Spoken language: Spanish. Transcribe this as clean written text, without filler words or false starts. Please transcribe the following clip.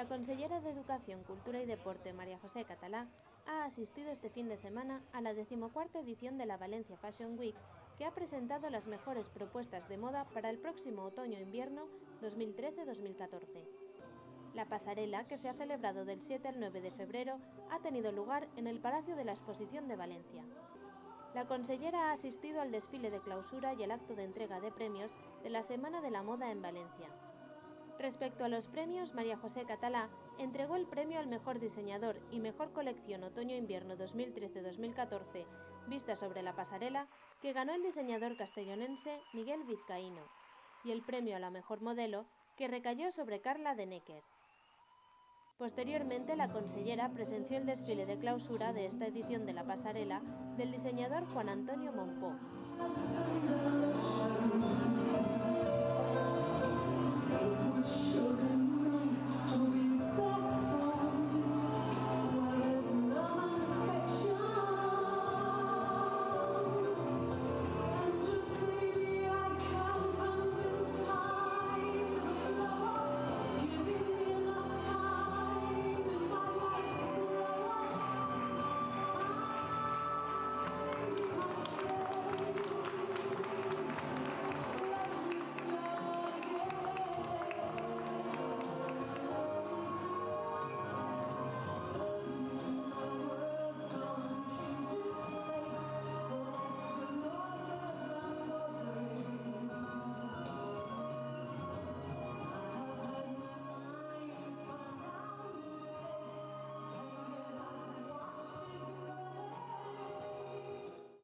La consellera de Educación, Cultura y Deporte, María José Catalá, ha asistido este fin de semana a la 14ª edición de la Valencia Fashion Week, que ha presentado las mejores propuestas de moda para el próximo otoño-invierno 2013-2014. La pasarela, que se ha celebrado del 7 al 9 de febrero, ha tenido lugar en el Palacio de la Exposición de Valencia. La consellera ha asistido al desfile de clausura y al acto de entrega de premios de la Semana de la Moda en Valencia. Respecto a los premios, María José Catalá entregó el premio al mejor diseñador y mejor colección otoño-invierno 2013-2014, vista sobre la pasarela, que ganó el diseñador castellonense Miguel Vizcaíno, y el premio a la mejor modelo, que recayó sobre Carla de Necker. Posteriormente, la consellera presenció el desfile de clausura de esta edición de la pasarela del diseñador Juan Antonio Mompó. Sugar.